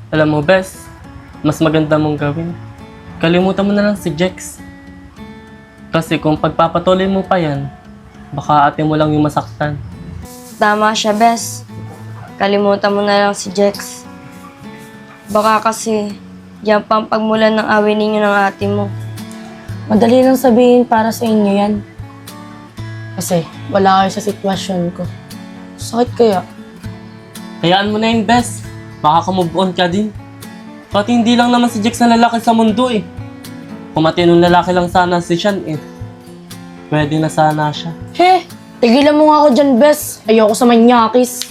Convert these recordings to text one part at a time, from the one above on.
Alam mo, Bes, mas maganda mong gawin. Kalimutan mo na lang si Jex. Kasi kung pagpapatuloy mo pa yan, baka ate mo lang yung masaktan. Tama siya, Bes. Kalimutan mo na lang si Jex. Baka kasi, yan pa ang pagmulan ng away ninyo ng ate mo. Madali lang sabihin para sa inyo yan. Kasi wala kayo sa sitwasyon ko. Sakit kaya? Hayaan mo na yun, Bes. Baka ka-move on ka din. Pati hindi lang naman si Jex na lalaki sa mundo eh. Kung matinong lalaki lang sana si Sean eh. Pwede na sana siya. He! Tigilan mo nga ako dyan, Bes. Ayoko sa manyakis.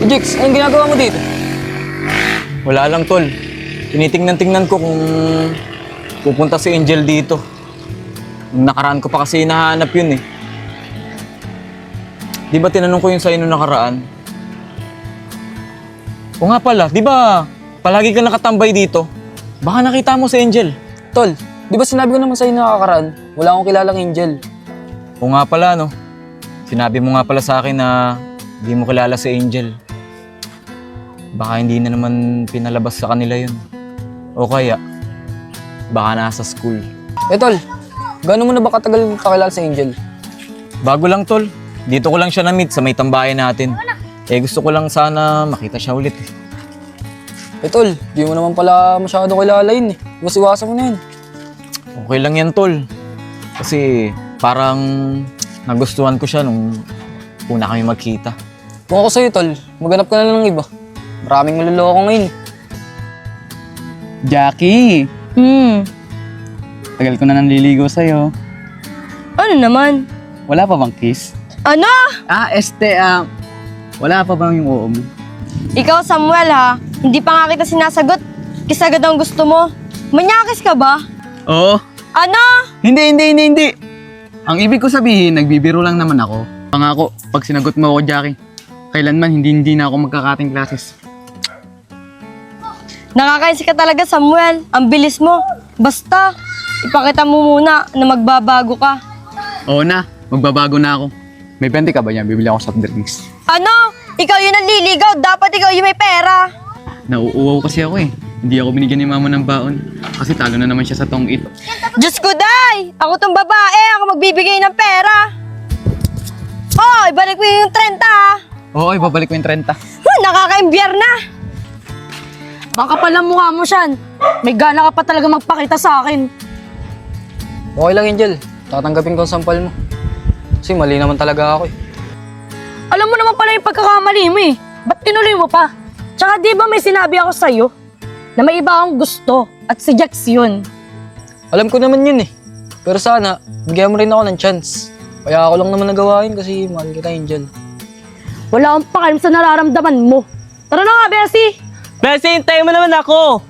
Jix, anong ginagawa mo dito? Wala lang, tol. Tinitingnan-tingnan ko kung pupunta si Angel dito. Nung nakaraan ko pa kasi hinahanap yun eh. Di ba tinanong ko yun sa'yo nung nakaraan? O nga pala, di ba palagi ka nakatambay dito? Baka nakita mo si Angel. Tol, di ba sinabi ko naman sa'yo nakakaraan? Wala akong kilalang Angel. O nga pala, no? Sinabi mo nga pala sa akin na hindi mo kilala si Angel. Baka hindi na naman pinalabas sa kanila yun. O kaya, baka nasa school. Tol, gaano mo na ba katagal kakilala si Angel? Bago lang, tol. Dito ko lang siya na-meet sa may tambayan natin. Gusto ko lang sana makita siya ulit eh. Tol, di mo naman pala masyado kilala yun eh. Iwas-iwasan mo na yun. Okay lang yan, tol. Kasi parang nagustuhan ko siya nung una kami magkita. Kung ako sa'yo, Tol, maghanap ka na lang ng iba. Maraming maluloko ngayon eh. Jackie, tagal ko na nanliligo sa'yo. Ano naman? Wala pa bang kiss? Ano? Wala pa bang yung oo mo? Ikaw, Samuel, ha? Hindi pa nga kita sinasagot. Kisagad ang gusto mo. Manyakis ka ba? Oo. Ano? Hindi. Ang ibig ko sabihin, nagbibiro lang naman ako. Pangako, pag sinagot mo ako, Jackie, kailanman hindi na ako magkakating classes. Nakakainis ka talaga, Samuel. Ang bilis mo. Basta, ipakita mo muna na magbabago ka. Oo na, magbabago na ako. May 20 ka ba yan? Bibili ako soft drinks. Ano? Ikaw yung nanliligaw. Dapat ikaw yung may pera. Nauuwaw kasi ako eh. Hindi ako binigyan ni mama ng baon. Kasi talo na naman siya sa tong-it. Diyos ko, day! Ako tong babae. Ako magbibigay ng pera. Oh, ibalik mo yung 30, ha? Oo, ibabalik ko yung 30. Nakaka-imbyar na. Baka pala mukha mo, Sean. May gana ka pa talaga magpakita sa akin. Okay lang, Angel. Tatanggapin ko ang sampal mo. Kasi mali naman talaga ako eh. Alam mo naman pala yung pagkakamali mo eh. Ba't tinuloy mo pa? Tsaka di ba may sinabi ako sa'yo na may iba akong gusto at si Jax yun. Alam ko naman yun eh. Pero sana, bigyan mo rin ako ng chance. Kaya ako lang naman nagawain kasi mahal kita, Angel. Wala akong pakialam sa nararamdaman mo. Tara na nga, Bessie! Bes, hintayin mo naman ako!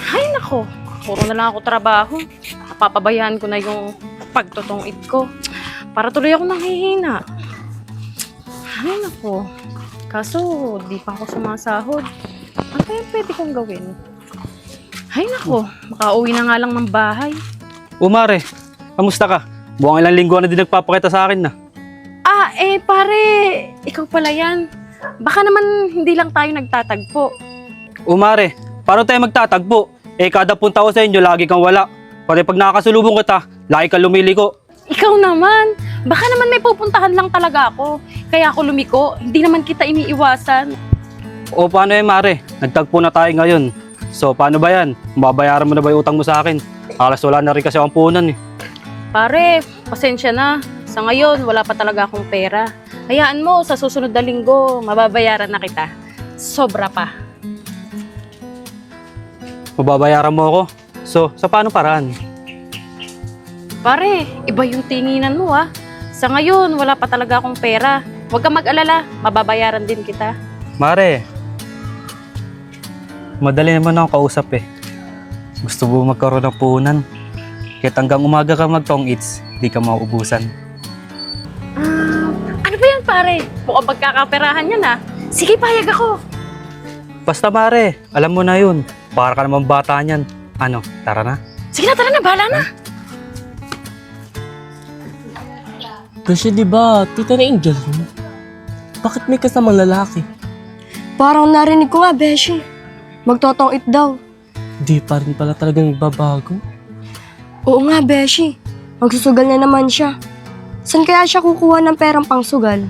Ay, nako. Puro na lang ako trabaho. Napapabayaan ko na yung pagtutungit ko. Para tuloy ako nanghihina. Ay, nako. Kaso, di pa ako sumasahod. Ano kaya pwede kong gawin? Ay, nako. Makauwi na nga lang ng bahay. Umare, kamusta ka? Buwang ilang linggo na din nagpapakita sa akin na. Pare. Ikaw pala yan. Baka naman hindi lang tayo nagtatagpo. Umare, paano tayo magtatagpo? Kada punta ko sa inyo, lagi kang wala. Pati pag nakakasulubong kita, lagi kang lumiliko. Ikaw naman. Baka naman may pupuntahan lang talaga ako. Kaya ako lumiko. Hindi naman kita iniiwasan. O paano Mare? Nagtagpo na tayo ngayon. So paano ba yan? Mababayaran mo na ba yung utang mo sa akin? Alas wala na rin kasi ang punan eh. Pare, pasensya na. Sa ngayon, wala pa talaga akong pera. Hayaan mo, sa susunod na linggo, mababayaran na kita. Sobra pa. Mababayaran mo ako? So, sa paano paraan? Pare, iba yung tinginan mo ah. Sa ngayon, wala pa talaga akong pera. Huwag kang mag-alala, mababayaran din kita. Mare, madali naman ako kausap eh. Gusto mo magkaroon ng puhunan. Kahit hanggang umaga ka magtong eats, di ka mauubusan. Ano ba yan pare? Mukhang pagkakaperahan yan ah. Sige, payag ako. Basta Mare, alam mo na yun. Para ka naman bata niyan. Ano, tara na. Sige na, tara na, bahala na. Kasi di ba, tita na Angel yun? Bakit may kasamang lalaki? Parang narinig ko nga, Beshi. Magtotong it daw. Di pa rin pala talagang babago. Oo nga, Beshi. Magsusugal na naman siya. Saan kaya siya kukuha ng perang pangsugal?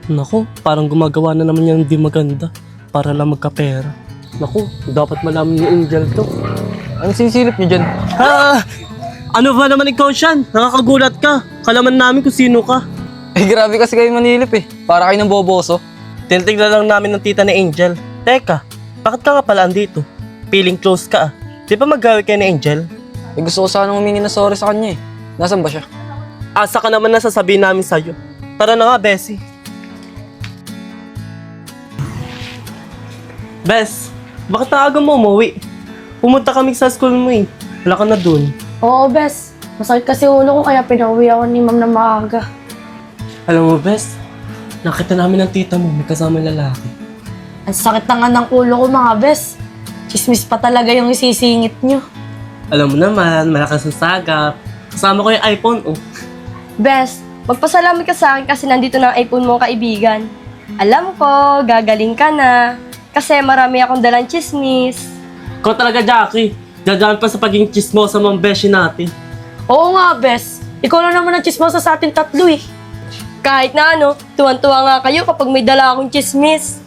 Naku, parang gumagawa na naman yan di maganda para lang magkapera. Naku, dapat malaman ni Angel to. Ang sisilip niyo dyan? Ha! Ano ba naman ikaw, Sean? Nakakagulat ka. Kalaman namin kung sino ka. Eh, grabe kasi kayo manilip eh. Para kayo ng boboso. Tinitignan lang namin ng tita ni Angel. Teka, bakit ka nga pala andito? Feeling close ka ah. Di ba maggawi kayo ni Angel? Eh, gusto ko sana humingi na sorry sa kanya eh. Nasaan ba siya? Asa ka naman na sasabihin namin sa'yo. Tara na nga, Bessie. Bes, bakit na aga mo umuwi? Pumunta kami sa school mo eh. Wala ka na dun. Oo, Bes. Masakit kasi ulo ko kaya pinauwi ako ni Ma'am na maaga. Alam mo, Bes, nakita namin ng tita mo, may kasama lalaki. Ang sakit na nga ng ulo ko, mga Bes. Chismis pa talaga yung isisingit nyo. Alam mo naman, malakas ang sagap. Kasama ko yung iPhone, oh. Bes, magpasalamat ka sa akin kasi nandito na ang iPhone mo, kaibigan. Alam ko, gagaling ka na. Kasi marami akong dalang chismis. Ikaw talaga, Jackie. Dadaan pa sa pagiging chismosa mga beshi natin. Oo nga, Bes. Ikaw lang naman ang chismosa sa ating tatlo eh. Kahit na ano, tuwan-tuwa nga kayo kapag may dala akong chismis.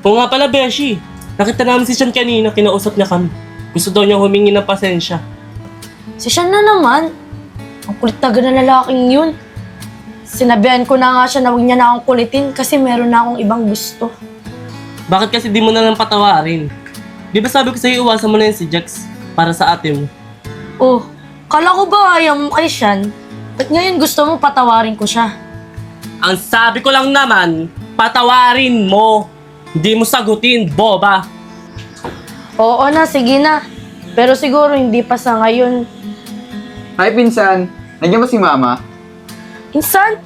Oo nga pala, Beshi. Nakita namin si Sean kanina, kinausap niya kami. Gusto daw niya humingi ng pasensya. Si Sean na naman. Ang kulit na na lalaking yun. Sinabihan ko na nga siya na huwag niya na akong kulitin kasi meron na akong ibang gusto. Bakit kasi di mo na lang patawarin? Di ba sabi ko sa'yo, iwasan mo na yun si Jax para sa ate mo? Oh, kala ko ba ayaw mo kay Sean? Ba't ngayon gusto mo patawarin ko siya? Ang sabi ko lang naman, patawarin mo. Hindi mo sagutin, boba. Oo na, sige na. Pero siguro hindi pa sa ngayon. Hi, pinsan. Nandiyan ba si Mama? Insan,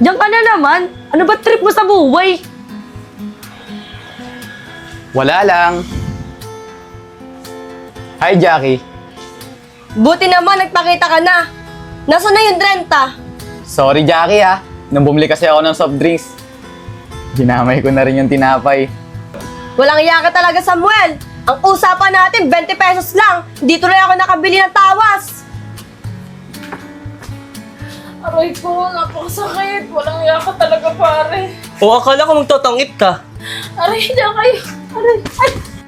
diyan ka na naman. Ano ba trip mo sa buhay? Wala lang. Hi, Jackie. Buti naman, nagpakita ka na. Nasaan na yung 30? Sorry, Jackie ah. Nung bumili kasi ako ng soft drinks, ginamay ko na rin yung tinapay. Walang iya ka talaga, Samuel. Ang usapan natin, 20 pesos lang. Dito na ako nakabili ng tawas. Aray ko, napakasakit. Walang yaka talaga pare. O akala ko magtotongit ka. Aray, diyan kayo. Aray, ay!